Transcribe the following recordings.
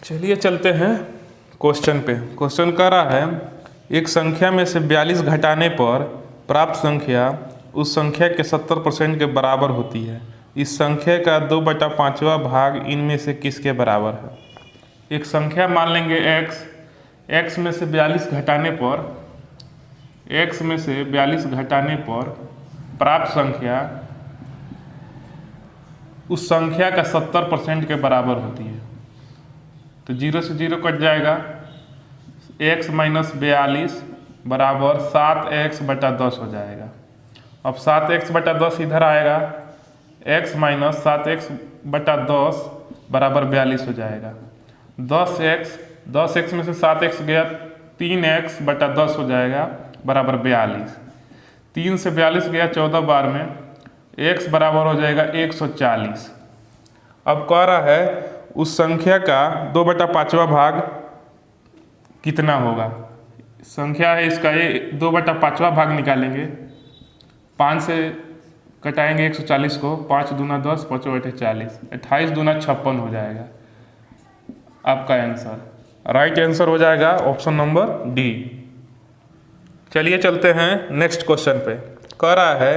चलिए चलते हैं क्वेश्चन पे। क्वेश्चन कह रहा है एक संख्या में से 42 घटाने पर प्राप्त संख्या उस संख्या के 70% के बराबर होती है। इस संख्या का 2/5वां भाग इनमें से किसके बराबर है। एक संख्या मान लेंगे x में से 42 घटाने पर प्राप्त संख्या उस संख्या का 70% के बराबर होती है। तो 0 से 0 कट जाएगा, x - 42 बराबर 7x/10 हो जाएगा। अब 7x/10 इधर आएगा, x - 7x/10 बराबर 42 हो जाएगा। 10x में से 7x गया, 3x/10 हो जाएगा बराबर 42। 3 से 42 गया 14 बार में, x बराबर हो जाएगा 140। अब कह रहा है उस संख्या का 2/5वां भाग कितना होगा। संख्या है इसका, ये 2/5वां भाग निकालेंगे। 5 से कटाएंगे 140 को, 5 दूना 10, 5 बटे 40, 28 दूना 56 हो जाएगा। आपका आंसर राइट आंसर हो जाएगा ऑप्शन नंबर डी। चलिए चलते हैं नेक्स्ट क्वेश्चन पे। कह रहा है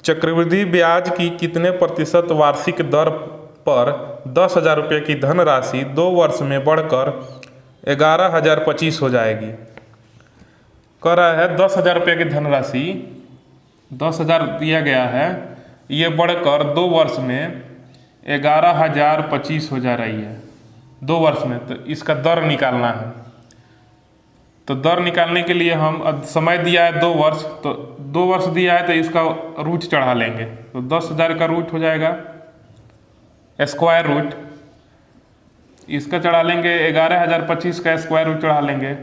चक्रवृद्धि ब्याज की कितने प्रतिशत वार्षिक दर पर 10,000 रुपये की धनराशि 2 वर्ष में बढ़कर 11,025 हो जाएगी। कह रहा है 10,000 रुपये की धनराशि 10,000 दिया गया है, ये बढ़कर 2 वर्ष में 11,025 हो जा रही है 2 वर्ष में। तो इसका दर निकालना है। तो दर निकालने के लिए हम समय दिया है 2 वर्ष, तो 2 वर्ष दिया है तो इसका रूट चढ़ा लेंगे। तो 10,000 का रूट हो जाएगा स्क्वायर रूट, इसका चढ़ा लेंगे 11,025 का स्क्वायर रूट चढ़ा लेंगे।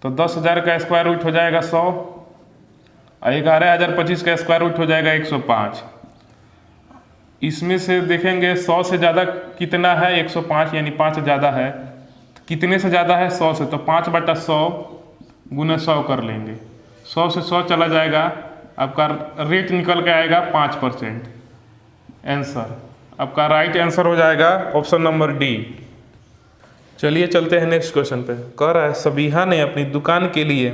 तो 10,000 का स्क्वायर रूट हो जाएगा 100 और 11,025 का स्क्वायर रूट हो जाएगा 105। इसमें से देखेंगे 100 से ज़्यादा कितना है, 105, यानी 5 ज़्यादा है। तो कितने से ज़्यादा है, 100 से, तो 5/100 गुना 100 कर लेंगे। 100 से 100 चला जाएगा, आपका रेट निकल के आएगा 5%। आंसर आपका राइट आंसर हो जाएगा ऑप्शन नंबर डी। चलिए चलते हैं नेक्स्ट क्वेश्चन पे। कह रहा है सबीहा ने अपनी दुकान के लिए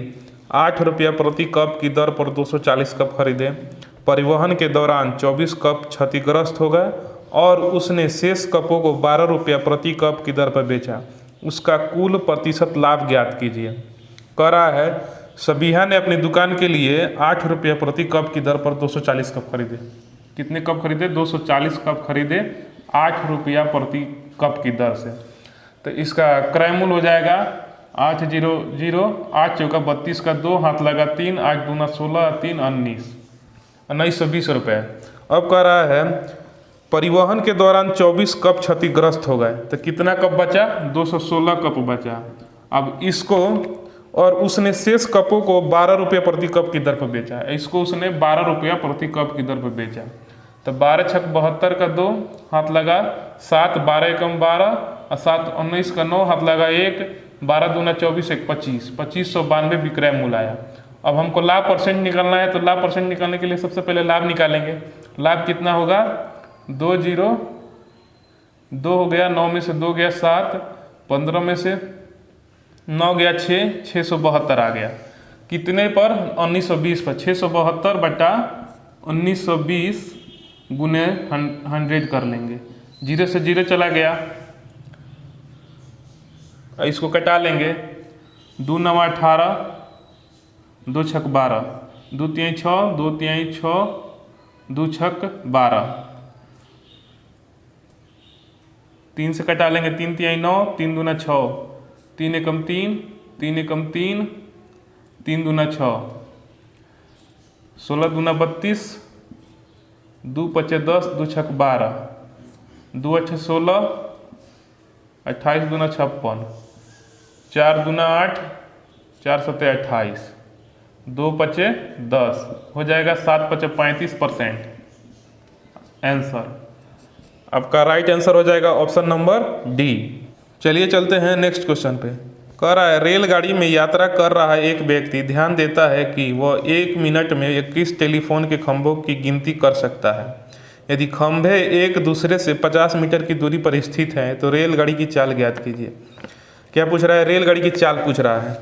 8 रुपया प्रति कप की दर पर 240 कप खरीदे। परिवहन के दौरान 24 कप क्षतिग्रस्त हो गए और उसने शेष कपों को 12 रुपया प्रति कप की दर पर बेचा। उसका कुल प्रतिशत लाभ ज्ञात कीजिए। कह रहा है सबीहा ने अपनी दुकान के लिए 8 रुपया प्रति कप की दर पर 240 कप खरीदे। कितने कप खरीदे, 240 कप खरीदे 8 रुपया प्रति कप की दर से। तो इसका क्रय मूल्य हो जाएगा 800, 8 चौका 32 का 2 हाथ लगा 3, 8 दूना 16, 3 1920 रुपये। अब कह रहा है परिवहन के दौरान 24 कप क्षतिग्रस्त हो गए, तो कितना कप बचा, 216 कप बचा। अब इसको और उसने शेष कपों को 12 रुपये प्रति कप की दर पर बेचा। इसको उसने 12 रुपया प्रति कप की दर पर बेचा। तो 12 छक 72 का 2 हाथ लगा 7, 12 एकम 12 और 7 19 का 9 हाथ लगा 1, 12 दूना 24, 1 25, 2592 विक्रय मूल्य आया। अब हमको लाभ परसेंट निकालना है, तो लाभ परसेंट निकालने के लिए सबसे पहले लाभ निकालेंगे। लाभ कितना होगा, 2 0 2 हो गया, 9 में से 2 गया 7, 15 में से 9 गया 6, 672 आ गया। कितने पर, 1920 पर। 672 बटा 1920 गुने 100 कर लेंगे। 0 से 0 चला गया, इसको कटा लेंगे। 2 9 18, 2 छक 12, 2 3 6, 2 3 6, 2 छक 12। 3 से कटा लेंगे, 3 3 9, 3 दूना 6, 3 एकम 3, 3 एकम 3, 3 दूना 6, 16 दूना 32, 2 5 10, 2 छक 12, 2 8 16, 28 दूना 56, 4 दूना 8, 4 7 28, 2 5 10 हो जाएगा, 7 5 35%। आंसर आपका राइट आंसर हो जाएगा ऑप्शन नंबर डी। चलिए चलते हैं नेक्स्ट क्वेश्चन पे। कह रहा है रेलगाड़ी में यात्रा कर रहा एक व्यक्ति ध्यान देता है कि वह 1 मिनट में 21 टेलीफोन के खंभों की गिनती कर सकता है। यदि खंभे एक दूसरे से 50 मीटर की दूरी पर स्थित हैं तो रेलगाड़ी की चाल ज्ञात कीजिए। क्या पूछ रहा है? रेलगाड़ी की चाल पूछ रहा है।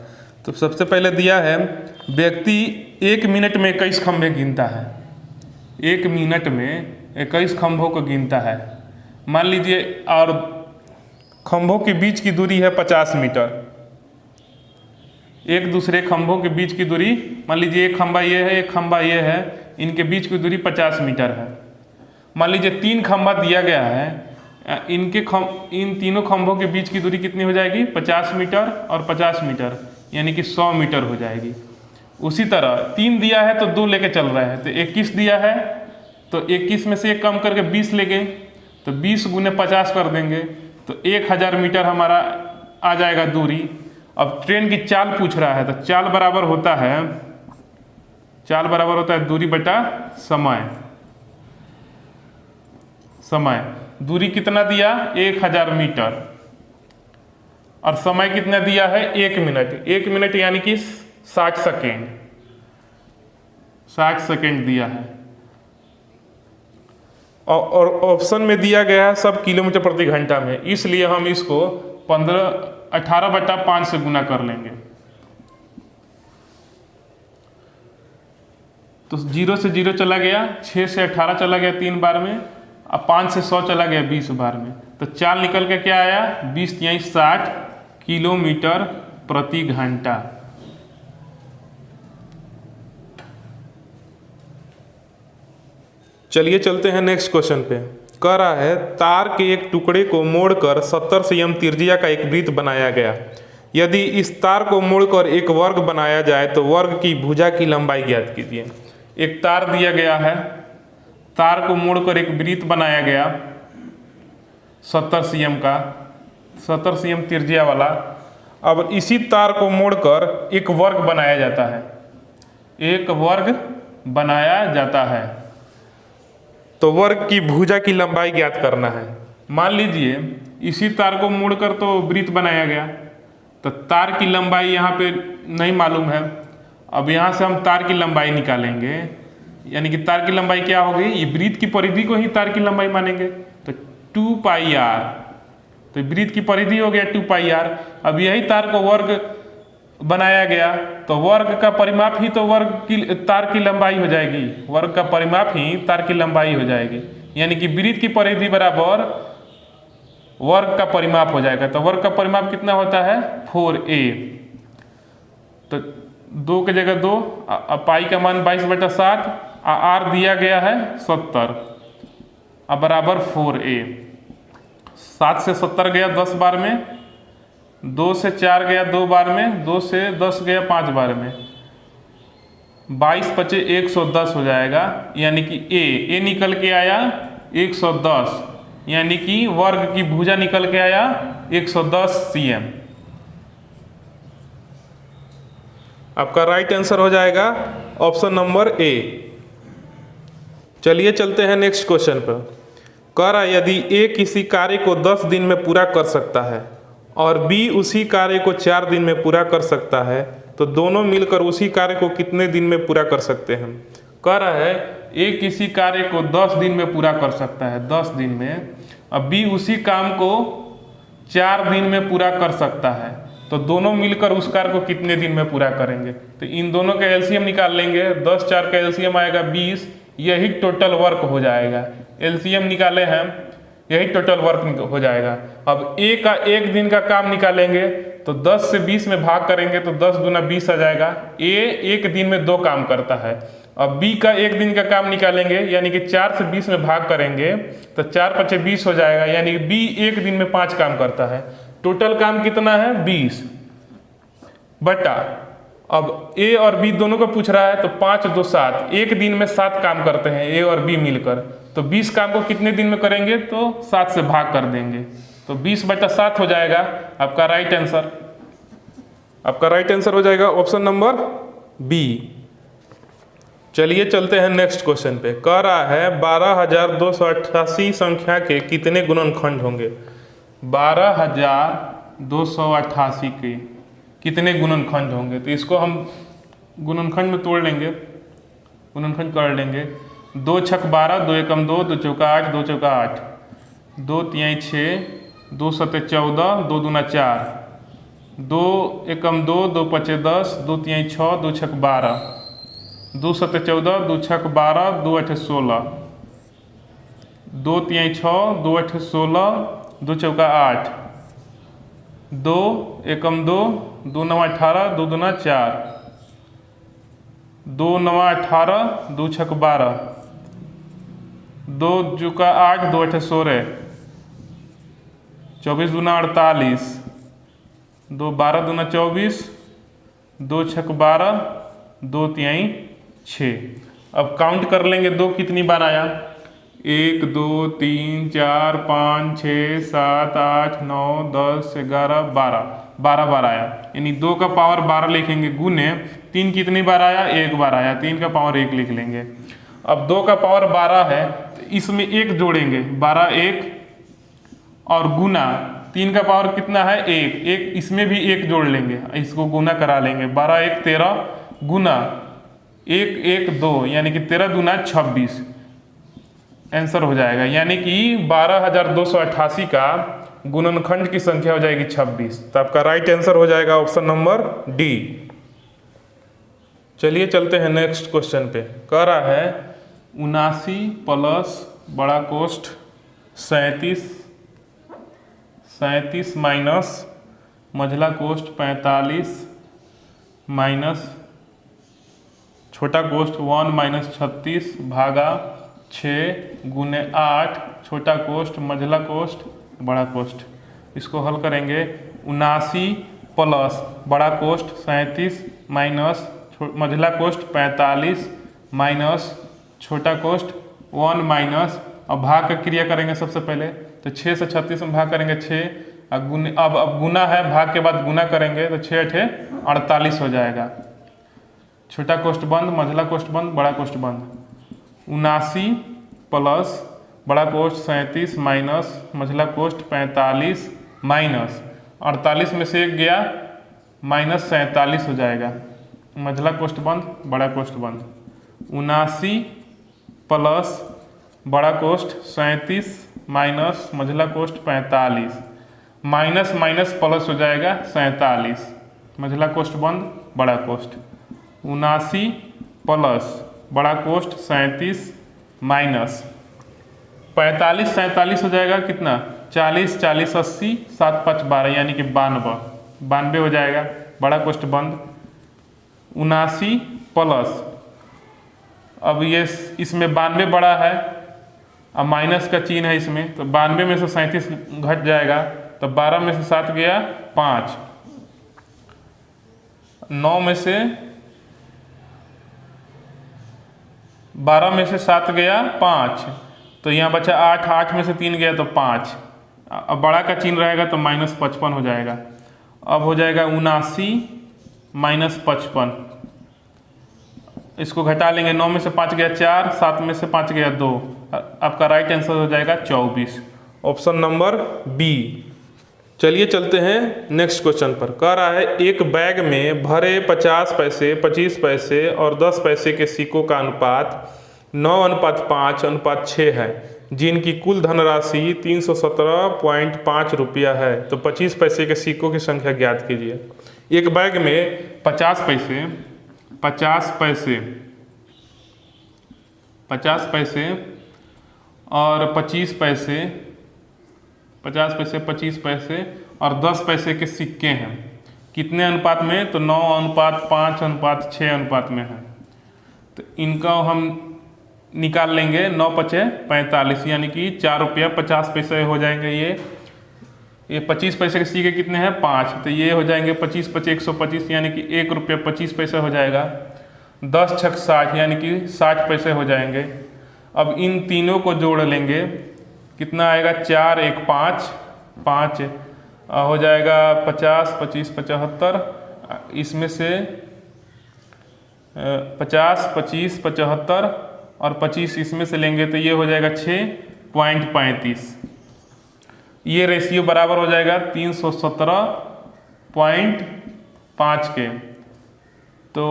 तो सबसे पहले दिया है व्यक्ति 1 मिनट में 21 खंभे गिनता है। 1 मिनट में 21 खंभों को गिनता है मान लीजिए, और खंभों के बीच की दूरी है 50 मीटर। एक दूसरे खंभों के बीच की दूरी मान लीजिए एक खंभा ये है, एक खंभा ये है, इनके बीच की दूरी 50 मीटर है। मान लीजिए 3 खंभा दिया गया है, इन तीनों खंभों के बीच की दूरी कितनी हो जाएगी? 50 मीटर और 50 मीटर, यानी कि 100 मीटर हो जाएगी। उसी तरह 3 दिया है तो 2 लेके चल रहे हैं, तो 21 दिया है तो 21 में से 1 कम करके 20 ले गए, तो 20 गुने 50 कर देंगे तो 1000 मीटर हमारा आ जाएगा दूरी। अब ट्रेन की चाल पूछ रहा है, तो चाल बराबर होता है दूरी बटा समय। दूरी कितना दिया? 1000 मीटर, और समय कितना दिया है? 1 मिनट। 1 मिनट यानी कि 60 सेकेंड। 60 सेकेंड दिया है, और ऑप्शन में दिया गया है सब किलोमीटर प्रति घंटा में, इसलिए हम इसको 18/5 से गुना कर लेंगे। तो 0 से 0 चला गया, 6 से 18 चला गया 3 बार में, अब 5 से 100 चला गया 20 बार में। तो चाल निकल के क्या आया? 20 यानी 60 किलोमीटर प्रति घंटा। चलिए चलते हैं नेक्स्ट क्वेश्चन पे। कह रहा है तार के एक टुकड़े को मोड़कर 70 cm त्रिज्या का एक वृत्त बनाया गया। यदि इस तार को मोड़कर एक वर्ग बनाया जाए तो वर्ग की भुजा की लंबाई ज्ञात कीजिए। एक तार दिया गया है, तार को मोड़कर एक वृत्त बनाया गया 70 cm का, 70 cm त्रिज्या वाला। अब इसी तार को मोड़कर एक वर्ग बनाया जाता है, एक वर्ग बनाया जाता है, तो वर्ग की भुजा की लंबाई ज्ञात करना है। मान लीजिए इसी तार को मोड़कर तो वृत्त बनाया गया, तो तार की लंबाई यहाँ पे नहीं मालूम है। अब यहाँ से हम तार की लंबाई निकालेंगे, यानी कि तार की लंबाई क्या होगी? ये वृत्त की परिधि को ही तार की लंबाई मानेंगे, तो 2πr, तो वृत्त की परिधि हो गया 2πr। अब यही तार को वर्ग बनाया गया तो वर्ग का परिमाप ही तो तार की लंबाई हो जाएगी, वर्ग का परिमाप ही तार की लंबाई हो जाएगी, यानी कि वृत्त की परिधि बराबर वर्ग का परिमाप हो जाएगा। तो वर्ग का परिमाप कितना होता है? 4a। तो 2 की जगह 2, पाई का मान 22/7, r दिया गया है 70, अब बराबर 4a। 7 से 70 गया 10 बार में, 2 से 4 गया 2 बार में, 2 से 10 गया 5 बार में, 22 × 5 = 110 हो जाएगा, यानी कि a निकल के आया 110, यानी कि वर्ग की भुजा निकल के आया 110 cm। आपका राइट आंसर हो जाएगा ऑप्शन नंबर ए। चलिए चलते हैं नेक्स्ट क्वेश्चन पर। कह रहा है यदि ए किसी कार्य को 10 दिन में पूरा कर सकता है और बी उसी कार्य को 4 दिन में पूरा कर सकता है, तो दोनों मिलकर उसी कार्य को कितने दिन में पूरा कर सकते हैं? कह रहा है ए किसी कार्य को 10 दिन में पूरा कर सकता है, 10 दिन में, अब बी उसी काम को 4 दिन में पूरा कर सकता है, तो दोनों मिलकर उस कार्य को कितने दिन में पूरा करेंगे? तो इन दोनों का एलसीएम निकाल लेंगे, 10 4 का एलसीएम आएगा 20, यही टोटल वर्क हो जाएगा। एलसीएम निकाले हैं, यही टोटल वर्क हो जाएगा। अब ए का 1 दिन का काम निकालेंगे तो 10 से 20 में भाग करेंगे तो 10 दूना 20 आ जाएगा। ए 1 दिन में 2 काम करता है। अब बी का 1 दिन का काम निकालेंगे, यानी कि 4 से 20 में भाग करेंगे तो 4 × 5 = 20 हो जाएगा, यानी कि बी 1 दिन में 5 काम करता है। टोटल काम कितना है? 20 बटा, अब ए और बी दोनों को पूछ रहा है तो 5 2 7, 1 दिन में 7 काम करते हैं ए और बी मिलकर, तो 20 काम को कितने दिन में करेंगे? तो 7 से भाग कर देंगे, तो 20/7 हो जाएगा आपका राइट आंसर। आपका राइट आंसर हो जाएगा ऑप्शन नंबर बी। चलिए चलते हैं नेक्स्ट क्वेश्चन पे। कह रहा है 12,288 संख्या के कितने गुणनखंड होंगे? 12,288 के कितने गुणनखंड होंगे? तो इसको हम गुणनखंड में तोड़ लेंगे, गुणनखंड कर लेंगे। 2 छक 12, 2 एकम 2, 2 चौका 8, 2 चौका 8, 2 तिहाई 6, 2 सते 14, 2 दूना 4, 2 एकम 2, 2 पचे 10, 2 तिहाई 6, 2 छक 12, 2 सते 14, 2 छक 12, 2 अठे 16, 2 तिहाई 6, 2 अठे 16, 2 चौका 8, 2 एकम 2, 2 नवा 18, 2 दूना 4, 2 नवा 18, 2 छक 12, 2 चौका 8, 2 अठे 16, 24 दूना 48, 2 12 दूना 24, 2 छक 12, 2 तिहाई 6। अब काउंट कर लेंगे 2 कितनी बार आया। 1 2 3 4 5 6 7 8 9 10 11 12, 12 बार आया, यानी 2 का पावर 12 लिखेंगे गुने 3 कितनी बार आया, 1 बार आया, 3 का पावर 1 लिख लेंगे। अब 2 का पावर 12 है तो इसमें 1 जोड़ेंगे, 12 1 और गुना 3 का पावर कितना है 1, 1 इसमें भी 1 जोड़ लेंगे, इसको गुना करा लेंगे, 12 1 13 गुना 1 1 2, यानी कि 13 दूना 26 आंसर हो जाएगा। यानी कि 12,288 का गुणनखंड की संख्या हो जाएगी 26। तो आपका राइट आंसर हो जाएगा ऑप्शन नंबर डी। चलिए चलते हैं नेक्स्ट क्वेश्चन पे। कह रहा है 79 प्लस बड़ा कोष्ठ 37 माइनस मझला कोष्ठ 45 माइनस छोटा कोष्ठ 1 माइनस 36 भागा 6 गुने 8 छोटा कोष्ठ मझला कोष्ठ बड़ा कोष्ठ। इसको हल करेंगे। 79 प्लस बड़ा कोष्ठ 37 माइनस मझला कोष्ठ 45 माइनस छोटा कोष्ठ 1 माइनस, अब भाग का क्रिया करेंगे सबसे पहले, तो 6 से 36 में भाग करेंगे 6, अब गुना है, भाग के बाद गुना करेंगे तो 6 अठे 48 हो जाएगा। छोटा कोष्ठ बंद, मझला कोष्ठ बंद, बड़ा कोष्ठ बंद। 79 प्लस बड़ा कोष्ठ 37 माइनस मझला कोष्ठ 45 माइनस 48 में से 1 गया माइनस 47 हो जाएगा। मझला कोष्ठ बंद, बड़ा कोष्ठ बंद। 79 प्लस बड़ा कोष्ठ 37 माइनस मझला कोष्ठ 45 माइनस माइनस प्लस हो जाएगा 47, मझला कोष्ठ बंद, बड़ा कोष्ठ। 79 प्लस बड़ा कोष्ठ 37 माइनस 45 47 हो जाएगा कितना 40 40 80 7 5 12, यानी कि 92 हो जाएगा, बड़ा कोष्ठ बंद। 79 प्लस अब ये इसमें 92 बड़ा है, अब माइनस का चिन्ह है इसमें, तो 92 में से 37 घट जाएगा, तो 12 में से 7 गया 5, 9 में से 12 में से 7 गया 5, तो यहाँ बचा 8, 8 में से 3 गया तो 5, अब बड़ा का चिन्ह रहेगा तो माइनस 55 हो जाएगा। अब हो जाएगा 79 माइनस 55, इसको घटा लेंगे, 9 में से 5 गया 4, 7 में से 5 गया 2, आपका राइट आंसर हो जाएगा 24, ऑप्शन नंबर बी। चलिए चलते हैं नेक्स्ट क्वेश्चन पर। कह रहा है एक बैग में भरे 50 पैसे 25 पैसे और 10 पैसे के सिक्कों का अनुपात 9:5:6 है, जिनकी कुल धनराशि 317.5 रुपया है, तो 25 पैसे के सिक्कों की संख्या ज्ञात कीजिए। एक बैग में 50 पैसे 50 पैसे और 25 पैसे 50 पैसे 25 पैसे और 10 पैसे के सिक्के हैं। कितने अनुपात में, तो 9:5:6 अनुपात में है। तो इनका हम निकाल लेंगे, 9×5=45, यानी कि 4 रुपया 50 पैसे हो जाएंगे। ये 25 पैसे के सिक्के कितने हैं 5, तो ये हो जाएंगे 25×5=125, यानी कि 1 रुपया 25 पैसे हो जाएगा। 10×6 60, यानी कि 60 पैसे हो जाएंगे। अब इन तीनों को जोड़ लेंगे, कितना आएगा 4 1 5 हो जाएगा 50 25 75, इसमें से 50 25 75 और 25 इसमें से लेंगे तो ये हो जाएगा 6.35। ये रेशियो बराबर हो जाएगा 317.5 के। तो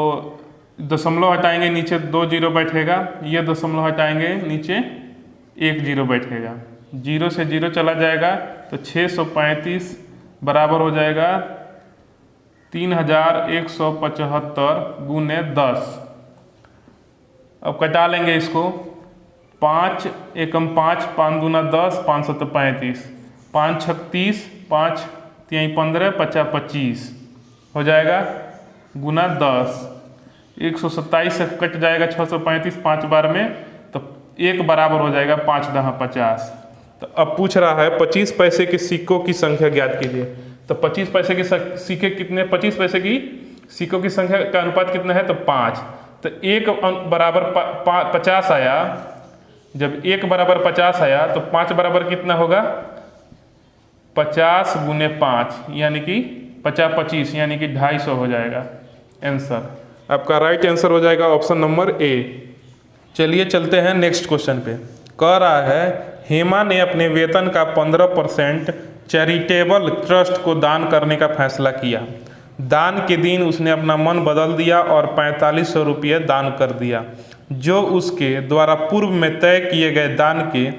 दशमलव हटाएंगे नीचे 2 जीरो बैठेगा, ये दशमलव हटाएंगे नीचे 1 जीरो बैठेगा, 0 से 0 चला जाएगा तो 635 बराबर हो जाएगा 3175 गुने 10। अब कटा लेंगे इसको, 5 एकम 5, 5 दूना 10, 5 सत्तर 35, 5 छक 30, 5 तिहाई 15, 50 25 हो जाएगा गुना 10। 127 से कट जाएगा 635 5 बार में, तो 1 बराबर हो जाएगा 5 दहा 50। तो अब पूछ रहा है 25 पैसे के सिक्कों की संख्या ज्ञात कीजिए। तो 25 पैसे के सिक्के कितने, 25 पैसे की सिक्कों की संख्या का अनुपात कितना है, तो 5। तो 1 बराबर 50 आया, जब 1 बराबर 50 आया तो 5 बराबर कितना होगा, 50 गुने 5 यानी कि 50 25 यानी कि 250 हो जाएगा आंसर। आपका राइट आंसर हो जाएगा ऑप्शन नंबर ए। चलिए चलते हैं नेक्स्ट क्वेश्चन पे। कह रहा है हेमा ने अपने वेतन का 15% चैरिटेबल ट्रस्ट को दान करने का फैसला किया। दान के दिन उसने अपना मन बदल दिया और 4500 रुपये दान कर दिया, जो उसके द्वारा पूर्व में तय किए गए दान के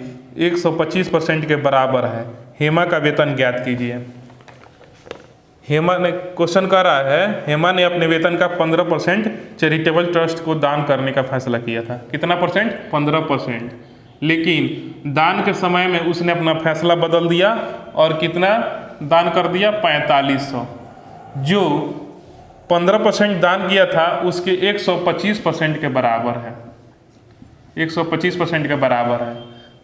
125% के बराबर है। हेमा का वेतन ज्ञात कीजिए। हेमा ने क्वेश्चन कर रहा है हेमा ने अपने वेतन का 15% चैरिटेबल ट्रस्ट को दान करने का फैसला किया था। कितना परसेंट, 15%। लेकिन दान के समय में उसने अपना फैसला बदल दिया और कितना दान कर दिया, 4500। जो 15% दान किया था उसके 125% के बराबर है, 125% के बराबर है।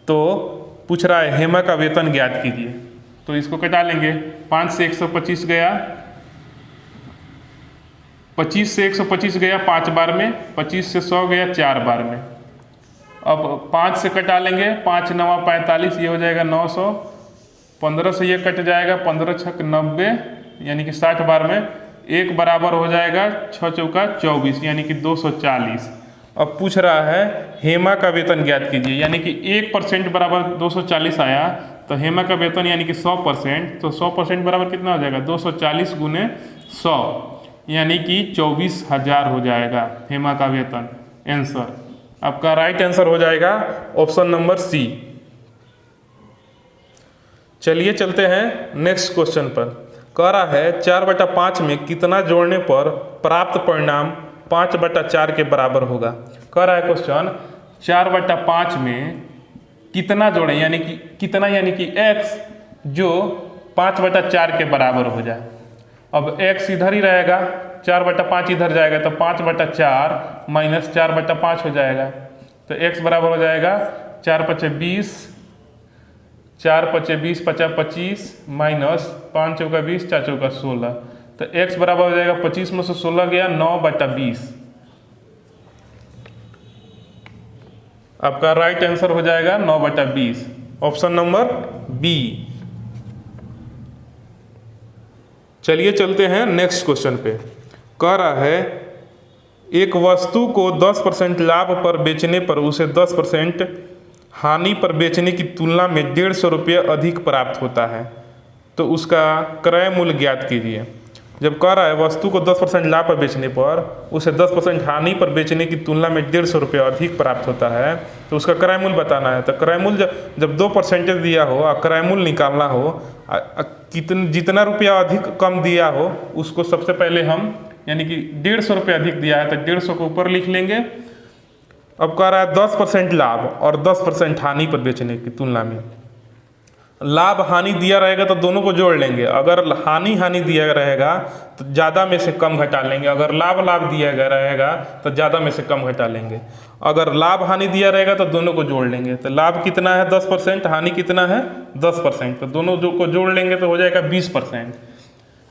तो पूछ रहा है हेमा का वेतन ज्ञात कीजिए। तो इसको कटा लेंगे, 5 से 125 गया, 25 से 125 गया 5 बार में, 25 से 100 गया 4 बार में। अब 5 से कटा लेंगे, 5 9 45, ये हो जाएगा 900। 15 से ये कट जाएगा, 15 छक 90 यानी कि 60 बार में। 1 बराबर हो जाएगा 6 चौका 24 यानी कि 240। अब पूछ रहा है हेमा का वेतन ज्ञात कीजिए, यानी कि 1% बराबर 240 आया, तो हेमा का वेतन यानी कि 100%, तो 100% बराबर कितना हो जाएगा, 240 गुने 100 यानी कि 24,000 हो जाएगा हेमा का वेतन आंसर। आपका राइट आंसर हो जाएगा ऑप्शन नंबर सी। चलिए चलते हैं नेक्स्ट क्वेश्चन पर। कह रहा है 4/5 में कितना जोड़ने पर प्राप्त परिणाम 5/4 के बराबर होगा। कह रहा है क्वेश्चन 4/5 में कितना जोड़ें, यानी कि कितना यानी कि x जो 5/4 के बराबर हो जाए। अब x इधर ही रहेगा, 4/5 इधर जाएगा तो 5/4 माइनस 4/5 हो जाएगा। तो x बराबर हो जाएगा 4 × 20, 4 × 20 50 25 माइनस 5 चौका 20 4 चौका 16। तो x बराबर हो जाएगा 25 में से 16 गया 9/20। आपका राइट आंसर हो जाएगा 9/20 ऑप्शन नंबर बी। चलिए चलते हैं नेक्स्ट क्वेश्चन पे। कह रहा है एक वस्तु को 10% लाभ पर बेचने पर उसे 10% हानि पर बेचने की तुलना में 150 रुपये अधिक प्राप्त होता है, तो उसका क्रय मूल्य ज्ञात कीजिए। जब कह रहा है वस्तु को 10% लाभ पर बेचने पर उसे 10% हानि पर बेचने की तुलना में 150 रुपये अधिक प्राप्त होता है, तो उसका क्रय मूल्य बताना है। तो क्रय मूल्य जब 2% दिया हो और क्रय मूल्य निकालना हो, जितना रुपया अधिक कम दिया हो उसको सबसे पहले हम, यानी कि 150 रुपये अधिक दिया है तो 150 को ऊपर लिख लेंगे। अब कह रहा है 10% लाभ और 10% हानि पर बेचने की तुलना में। लाभ हानि दिया रहेगा तो दोनों को जोड़ लेंगे। अगर हानि दिया रहेगा तो ज़्यादा में से कम घटा लेंगे, अगर लाभ दिया गया रहेगा तो ज़्यादा में से कम घटा लेंगे। अगर लाभ हानि दिया रहेगा तो दोनों को जोड़ लेंगे। तो लाभ कितना है 10%, हानि कितना है 10%, तो दोनों को जोड़ लेंगे तो हो जाएगा 20%।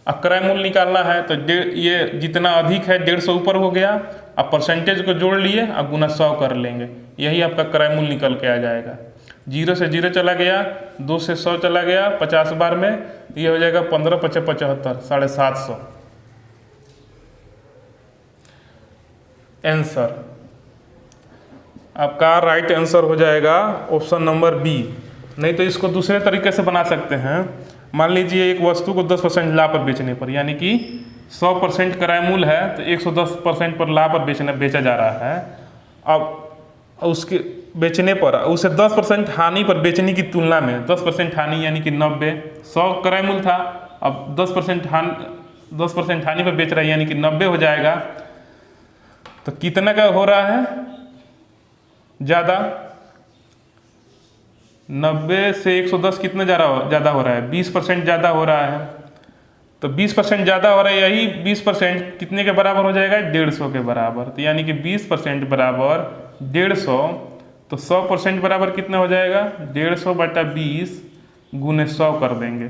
अब क्रय मूल्य निकालना है तो ये जितना अधिक है 150 ऊपर हो गया, अब परसेंटेज को जोड़ लिए, अब गुना 100 कर लेंगे, यही आपका क्रय मूल्य निकल के आ जाएगा। 0 से 0 चला गया, 2 से 100 चला गया 50 बार में, ये हो जाएगा 15 × 5 = 75, 750 आंसर। आपका राइट आंसर हो जाएगा ऑप्शन नंबर बी। नहीं तो इसको दूसरे तरीके से बना सकते हैं। मान लीजिए एक वस्तु को 10% लाभ पर बेचने पर, यानी कि 100% क्रय मूल्य है तो 110% पर लाभ पर बेचा जा रहा है। अब उसके बेचने पर उसे 10% हानि पर बेचने की तुलना में 10% हानि यानी कि 90, 100 क्रय मूल्य था, अब 10% हानि पर बेच रहा है यानी कि 90 हो जाएगा। तो कितना का हो रहा है ज़्यादा? 90 से 110 कितना ज़्यादा हो रहा है? 20% ज़्यादा हो रहा है। तो 20% ज़्यादा हो रहा है, यही 20% कितने के बराबर हो जाएगा? 150 के बराबर। तो यानी कि 20% बराबर 150, तो 100% बराबर कितना हो जाएगा? 150 बटा 20 गुने 100 कर देंगे।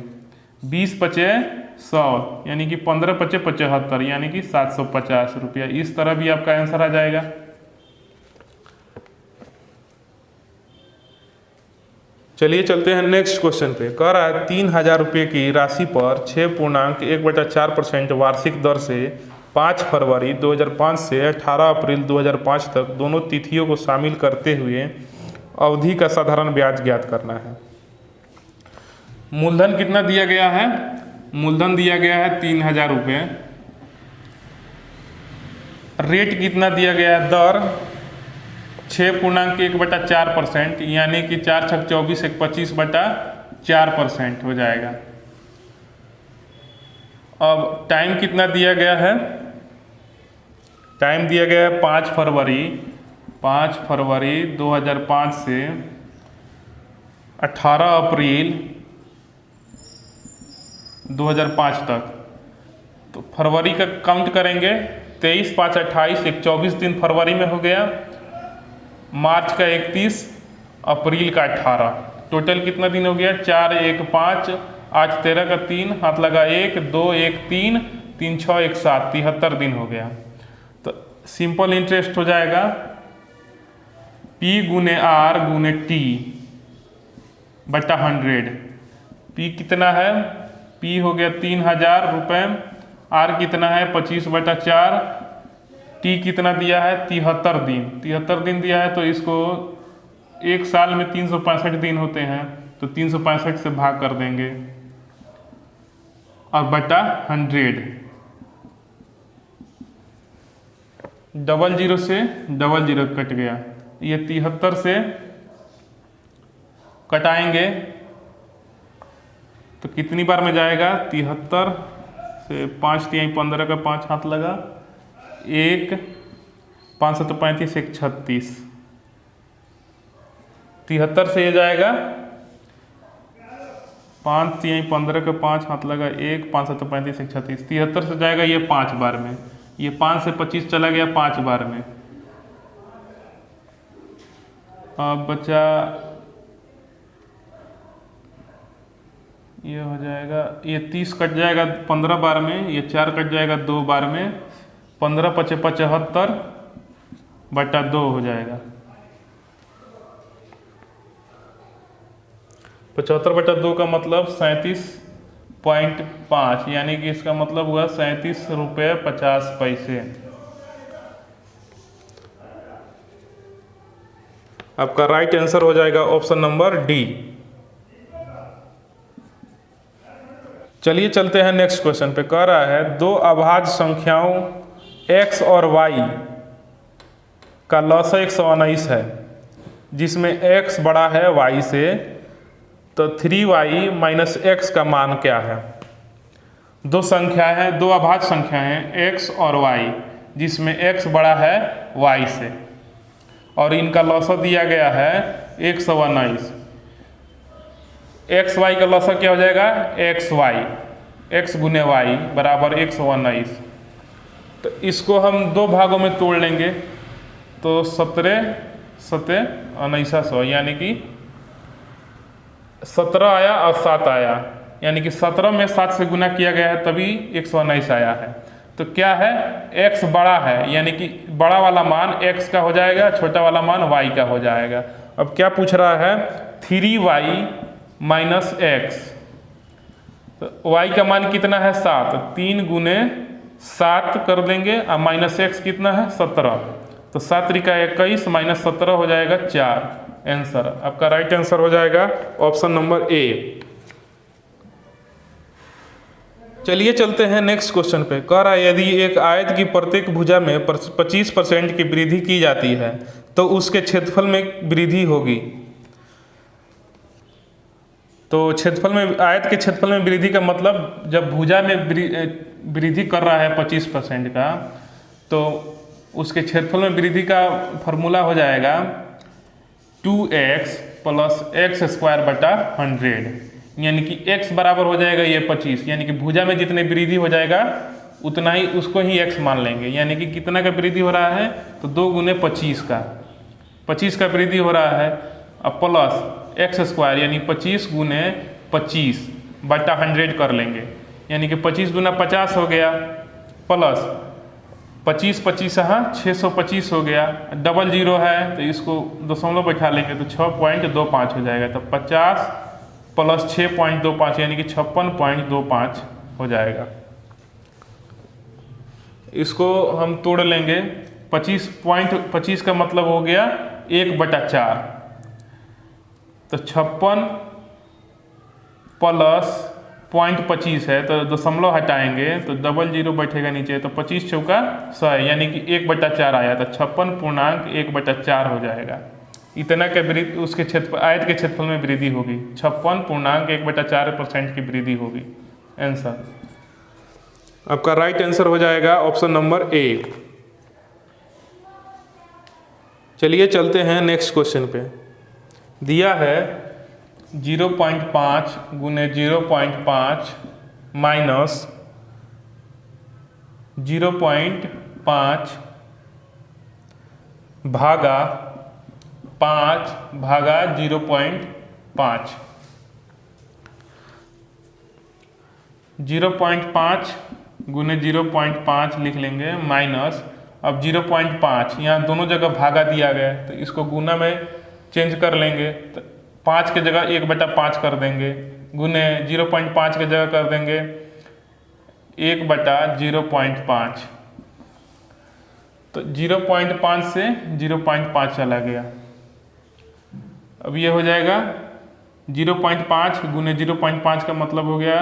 20 पचे 100 यानी कि 15 पचे 75 यानी कि 750 रुपया। इस तरह भी आपका आंसर आ जाएगा। चलिए चलते हैं नेक्स्ट क्वेश्चन पे। कह रहा है 3000 रुपये की राशि पर 6.1/4% वार्षिक दर से 5 फरवरी 2005 से 18 अप्रैल 2005 तक दोनों तिथियों को शामिल करते हुए अवधि का साधारण ब्याज ज्ञात करना है। मूलधन कितना दिया गया है? मूलधन दिया गया है 3000 रुपये। रेट कितना दिया गया है? दर 6.1/4% यानी कि 4 छक 24 एक 25/4% हो जाएगा। अब टाइम कितना दिया गया है? टाइम दिया गया है 5 फरवरी 2005 से 18 अप्रैल 2005 तक। तो फरवरी का काउंट करेंगे, 23, 5, 28 एक 24 दिन फरवरी में हो गया, मार्च का 31, अप्रैल का 18, टोटल कितना दिन हो गया? 4, 1, 5, आज 13 का 3, हाथ लगा 1, 2, 1, 3, 3, 6, 1, 7, 73 दिन हो गया। तो सिंपल इंटरेस्ट हो जाएगा P गुने R गुने T बटा 100। P कितना है? P हो गया 3000 रुपये, R कितना है? 25/4, T कितना दिया है? 73 दिन। 73 दिन दिया है तो इसको एक साल में 365 दिन होते हैं, तो 365 से भाग कर देंगे और बटा 100। 00 से 00 कट गया, ये 73 से कटाएंगे तो कितनी बार में जाएगा? 73 से 5 3 15 का 5 हाथ लगा 1, 5 7 35 1 36, 73 से ये जाएगा 5 3 15 का 5 हाथ लगा 1, 5 7 35 1 36, 73 से जाएगा ये 5 बार में, ये 5 से 25 चला गया 5 बार में। अब बचा ये हो जाएगा, ये 30 कट जाएगा 15 बार में, ये 4 कट जाएगा 2 बार में, 15 पचे 75 बटा 2 हो जाएगा। 75 बटा 2 का मतलब 37.5 यानी कि इसका मतलब हुआ 37 रुपये 50 पैसे। आपका राइट आंसर हो जाएगा ऑप्शन नंबर डी। चलिए चलते हैं नेक्स्ट क्वेश्चन पे। कह रहा है दो अभाज्य संख्याओं x और y का लसागु 119 है, जिसमें x बड़ा है y से, तो 3y माइनस x का मान क्या है? दो संख्या है, दो अभाज्य संख्या हैं x और y, जिसमें x बड़ा है y से और इनका लसागु दिया गया है 119। एक्स वाई का लसागु क्या हो जाएगा? एक्स वाई, एक्स गुने वाई बराबर 119। तो इसको हम दो भागों में तोड़ लेंगे, तो 17 सते 1900 यानी कि 17 आया और 7 आया, यानी कि 17 में 7 से गुना किया गया है तभी 119 आया है। तो क्या है? x बड़ा है यानी कि बड़ा वाला मान x का हो जाएगा, छोटा वाला मान y का हो जाएगा। अब क्या पूछ रहा है? 3y माइनस एक्स, तो y का मान कितना है? 7, 3 गुने 7 कर देंगे और माइनस एक्स कितना है? 17, तो 7 त्रिका 21 माइनस 17 हो जाएगा 4। आंसर आपका राइट आंसर हो जाएगा ऑप्शन नंबर ए। चलिए चलते हैं नेक्स्ट क्वेश्चन पे। कह रहा है यदि एक आयत की प्रत्येक भुजा में 25% की वृद्धि की जाती है तो उसके क्षेत्रफल में वृद्धि होगी। तो क्षेत्रफल में, आयत के क्षेत्रफल में वृद्धि का मतलब, जब भुजा में वृद्धि कर रहा है 25% का, तो उसके क्षेत्रफल में वृद्धि का फॉर्मूला हो जाएगा 2x प्लस एक्स स्क्वायर बटा 100, यानी कि x बराबर हो जाएगा ये 25, यानी कि भुजा में जितने वृद्धि हो जाएगा उतना ही, उसको ही x मान लेंगे। यानी कि कितना का वृद्धि हो रहा है, तो 2 गुने 25 का वृद्धि हो रहा है, अब प्लस एक्स स्क्वायर यानी 25 गुने 25 बटा 100 कर लेंगे, यानी कि 25 गुना 50 हो गया, प्लस 25 25 हाँ 625 हो गया, डबल जीरो है तो इसको दशमलव बैठा लेंगे तो 6.25 हो जाएगा, तो 50 प्लस 6.25 यानी कि 56.25 हो जाएगा। इसको हम तोड़ लेंगे, 25.25 का मतलब हो गया 1/4, तो 56 प्लस 0.25 है तो दशमलव हटाएंगे तो डबल जीरो बैठेगा नीचे, तो 25 चौका 100 यानी कि 1/4 आया, तो 56.1/4 हो जाएगा। इतना का वृद्धि उसके क्षेत्र, आयत के क्षेत्रफल में वृद्धि होगी, 56.1/4% की वृद्धि होगी। आंसर आपका राइट आंसर हो जाएगा ऑप्शन नंबर ए। चलिए चलते हैं नेक्स्ट क्वेश्चन पे। दिया है 0.5 गुने 0.5 माइनस 0.5 भागा 5 भागा 0.5। 0.5 गुने 0.5 लिख लेंगे, माइनस, अब 0.5 यहाँ दोनों जगह भागा दिया गया तो इसको गुना में चेंज कर लेंगे, तो 5 के जगह 1/5 कर देंगे, गुने 0.5 के जगह कर देंगे 1/0.5, तो 0.5 से 0.5 चला गया। अब ये हो जाएगा 0.5 गुने 0.5 का मतलब हो गया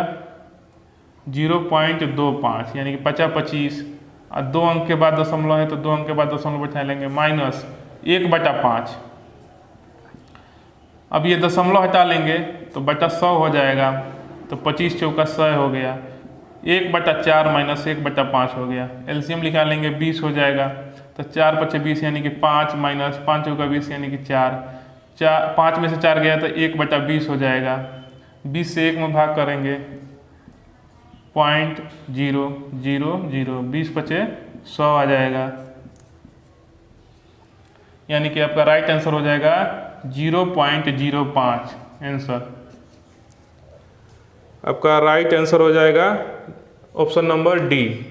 0.25, यानी कि 50-25, और 2 अंक के बाद दशमलव है तो 2 अंक के बाद दशमलव बैठा लेंगे, माइनस 1/5। अब ये दशमलव हटा लेंगे तो बटा 100 हो जाएगा, तो 25 चौका 100 हो गया, 1/4 माइनस 1/5 हो गया। एलसीएम निकाल लेंगे 20 हो जाएगा, तो 4 × 20 यानी कि 5 माइनस 5 चौका 20 यानी कि 4, 5 में से 4 गया तो 1/20 हो जाएगा। 20 से 1 में भाग करेंगे 0.000, 20 बचे 100 आ जाएगा, यानी कि आपका राइट आंसर हो जाएगा 0.05। आंसर आपका राइट आंसर हो जाएगा ऑप्शन नंबर डी।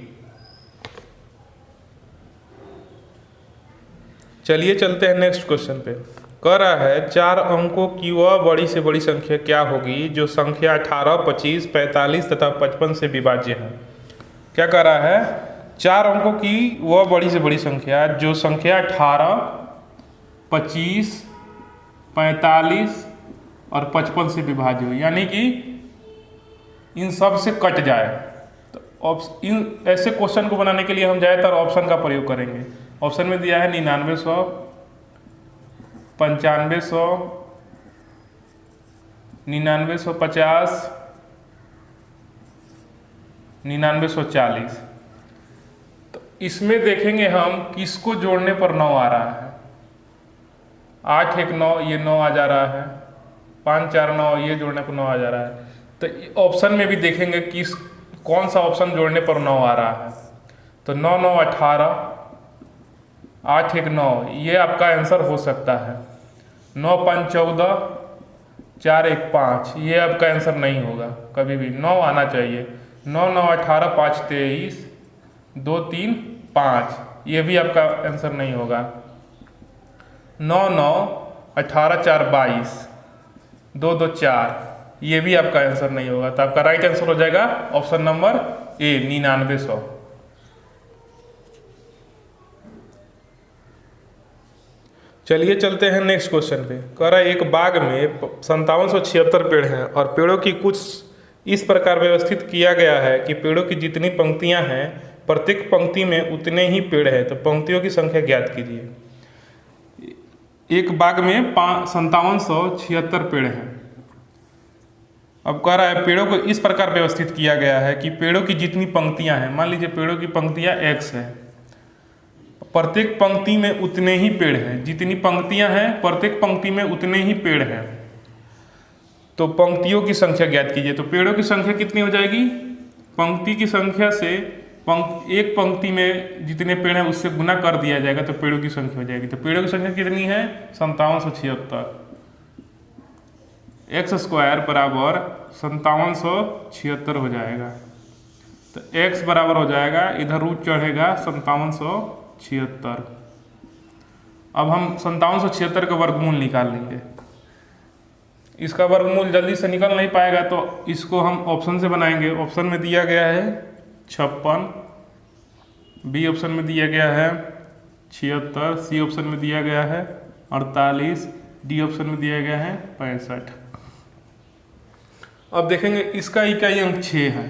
चलिए चलते हैं नेक्स्ट क्वेश्चन पे। कह रहा है 4 अंकों की वह बड़ी से बड़ी संख्या क्या होगी जो संख्या 18, 25, 45 तथा 55 से विभाज्य है। क्या कह रहा है, 4 अंकों की वह बड़ी से बड़ी संख्या जो संख्या 18, 25, 45 और 55 से विभाज्य हो, यानी कि इन सब से कट जाए। तो इन ऐसे क्वेश्चन को बनाने के लिए हम ज़्यादातर ऑप्शन का प्रयोग करेंगे। ऑप्शन में दिया है 9900, 9500, 9950, 9940। तो इसमें देखेंगे हम किसको जोड़ने पर 9 आ रहा है। 8 1 9, ये 9 आ जा रहा है, 5 4 9, ये जोड़ने पर 9 आ जा रहा है। तो ऑप्शन में भी देखेंगे कौन सा ऑप्शन जोड़ने पर 9 आ रहा है। तो 9 9 18, 8 1 9, ये आपका आंसर हो सकता है। 9 5 14, 4 1 5, ये आपका आंसर नहीं होगा कभी भी, 9 आना चाहिए। 9 9 18, 5 23, 2 3 5, ये भी आपका आंसर नहीं होगा। 9 9 18, 4 22, 2 2 4, ये भी आपका आंसर नहीं होगा। तो आपका राइट आंसर हो जाएगा ऑप्शन नंबर ए, 9900। चलिए चलते हैं नेक्स्ट क्वेश्चन पे। कह रहा है एक बाग में 5776 पेड़ हैं और पेड़ों की कुछ इस प्रकार व्यवस्थित किया गया है कि पेड़ों की जितनी पंक्तियां हैं प्रत्येक पंक्ति में उतने ही पेड़ हैं। तो पंक्तियों की संख्या ज्ञात कीजिए। एक बाग में 5776 पेड़ हैं। अब कह रहा है पेड़ों को इस प्रकार व्यवस्थित किया गया है कि पेड़ों की जितनी पंक्तियां हैं, मान लीजिए पेड़ों की पंक्तियां x है, प्रत्येक पंक्ति में उतने ही पेड़ हैं। जितनी पंक्तियां हैं प्रत्येक पंक्ति में उतने ही पेड़ हैं। तो पंक्तियों की संख्या ज्ञात कीजिए। तो पेड़ों की संख्या कितनी हो जाएगी? पंक्ति की संख्या से एक पंक्ति में जितने पेड़ हैं उससे गुना कर दिया जाएगा तो पेड़ों की संख्या हो जाएगी। तो पेड़ों की संख्या कितनी है? 5776। एक्स स्क्वायर बराबर 5776 हो जाएगा। तो x बराबर हो जाएगा, इधर रूट चढ़ेगा 5776। अब हम 5776 का वर्गमूल निकाल लेंगे। इसका वर्गमूल जल्दी से निकल नहीं पाएगा तो इसको हम ऑप्शन से बनाएंगे। ऑप्शन में दिया गया है 56, बी ऑप्शन में दिया गया है 76, सी ऑप्शन में दिया गया है 48, डी ऑप्शन में दिया गया है 65। अब देखेंगे इसका इकाई अंक 6 है,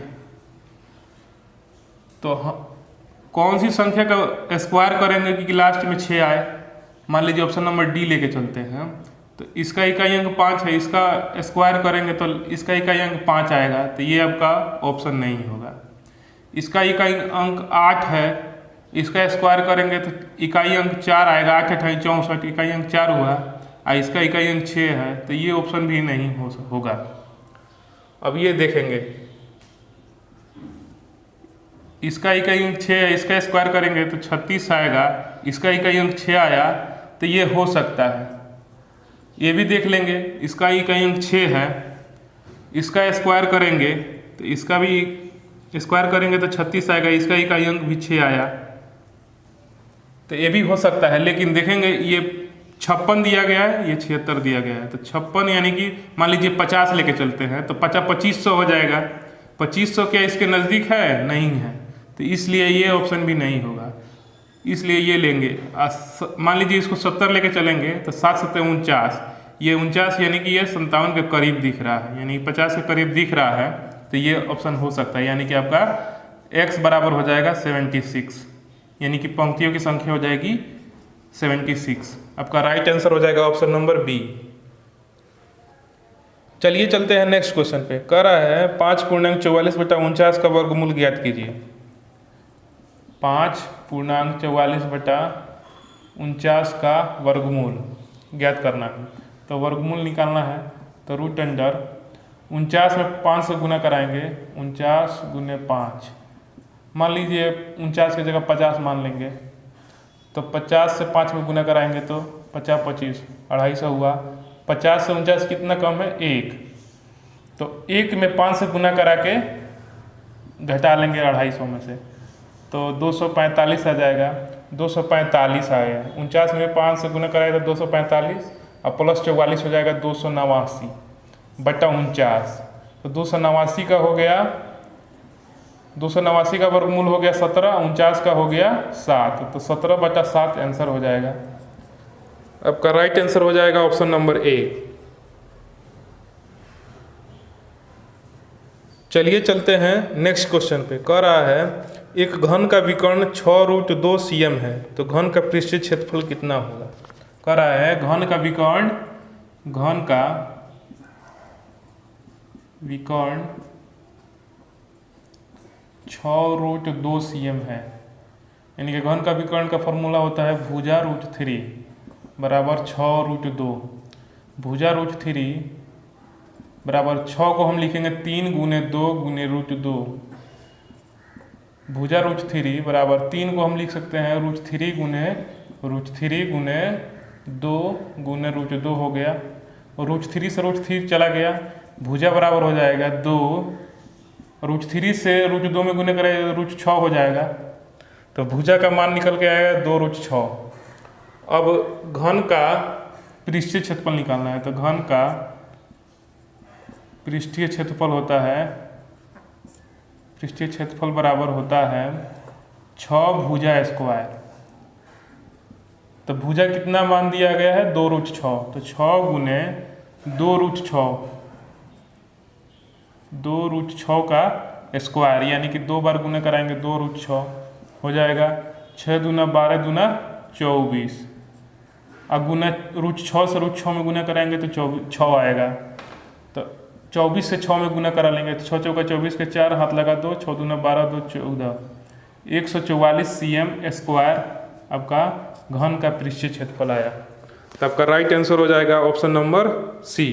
तो कौन सी संख्या का स्क्वायर करेंगे कि लास्ट में 6 आए? मान लीजिए ऑप्शन नंबर डी लेके चलते हैं। तो इसका इकाई अंक 5 है, इसका स्क्वायर करेंगे तो इसका इकाई अंक 5 आएगा, तो ये आपका ऑप्शन नहीं होगा। इसका इकाई अंक 8 है, इसका स्क्वायर करेंगे तो इकाई अंक 4 आएगा, 8 8 64, इकाई अंक 4 हुआ। और इसका इकाई अंक 6 है, तो ये ऑप्शन भी नहीं होगा। अब ये देखेंगे, इसका इकाई अंक 6 है, इसका स्क्वायर करेंगे तो 36 आएगा, इसका इकाई अंक 6 आया, तो ये हो सकता है। ये भी देख लेंगे, इसका इकाई अंक 6 है, इसका स्क्वायर करेंगे तो इसका भी स्क्वायर करेंगे तो 36 आएगा, इसका इकाई अंक भी 6 आया, तो ये भी हो सकता है। लेकिन देखेंगे ये 56 दिया गया है, ये 76 दिया गया है, तो 56 यानी कि मान लीजिए 50 लेके चलते हैं तो 2500 हो जाएगा। 2500 क्या इसके नज़दीक है? नहीं है, तो इसलिए ये ऑप्शन भी नहीं होगा। इसलिए ये लेंगे। मान लीजिए इसको 70 लेके चलेंगे तो 7 7 49, ये 49 यानी कि ये 57 के करीब दिख रहा है, यानी 50 के करीब दिख रहा है, तो ये ऑप्शन हो सकता है। यानी कि आपका x बराबर हो जाएगा 76, यानी कि पंक्तियों की संख्या हो जाएगी 76। आपका राइट आंसर हो जाएगा ऑप्शन नंबर बी। चलिए चलते हैं नेक्स्ट क्वेश्चन पे। कह रहा है 5.44/49 का वर्गमूल ज्ञात कीजिए। 5.44/49 का वर्गमूल ज्ञात करना है। तो वर्गमूल निकालना है तो रूट अंडर 49 में 5 से गुना कराएंगे, 49 गुने 5, मान लीजिए 49 की जगह 50 मान लेंगे, तो 50 से 5 में गुना कराएंगे तो 50 25 250 हुआ। 50 से 49 कितना कम है? 1, तो 1 में 5 से गुना करा के घटा लेंगे 250 में से, तो 245 आ जाएगा। 245 आ गया। 49 में 5 से गुना कराएगा तो 245 और प्लस 44 हो जाएगा 289/49। तो 289 का हो गया, 289 का वर्गमूल हो गया 17, 49 का हो गया 7, तो 17/7 आंसर हो जाएगा। आपका राइट आंसर हो जाएगा ऑप्शन नंबर ए। चलिए चलते हैं नेक्स्ट क्वेश्चन पे। कह रहा है एक घन का विकर्ण 6√2 cm है, तो घन का पृष्ठीय क्षेत्रफल कितना होगा? कह रहा है घन का विकर्ण 6√2 cm है, यानी कि घन का विकर्ण का फॉर्मूला होता है भुजा √3 बराबर 6√2। भुजा √3 बराबर 6 को हम लिखेंगे 3 गुने 2 गुने √2। भुजा √3 बराबर 3 को हम लिख सकते हैं √3 गुने 2 गुने √2 हो गया, और √3 से √3 चला गया। भुजा बराबर हो जाएगा 2, √3 से √2 में गुने करेगा तो √6 हो जाएगा, तो भुजा का मान निकल के आएगा 2√6। अब घन का पृष्ठीय क्षेत्रफल निकालना है, तो घन का पृष्ठीय क्षेत्रफल होता है, पृष्ठीय क्षेत्रफल बराबर होता है 6 भुजा स्क्वायर। तो भुजा कितना मान दिया गया है? 2√6, तो 6 गुने 2√6 2√6 का स्क्वायर, यानी कि 2 बार गुना कराएंगे 2√6 हो जाएगा 6 दूना 12 दूना 24। अब गुना √6 से √6 में गुना कराएंगे तो 6 आएगा। तो 24 से 6 में गुना करा लेंगे तो 6 चौका 24 के 4 हाथ लगा 2, 6 दूना 12 2 14, 144 cm स्क्वायर आपका घन का पृष्ठीय क्षेत्रफल आया। तो आपका राइट आंसर हो जाएगा ऑप्शन नंबर सी।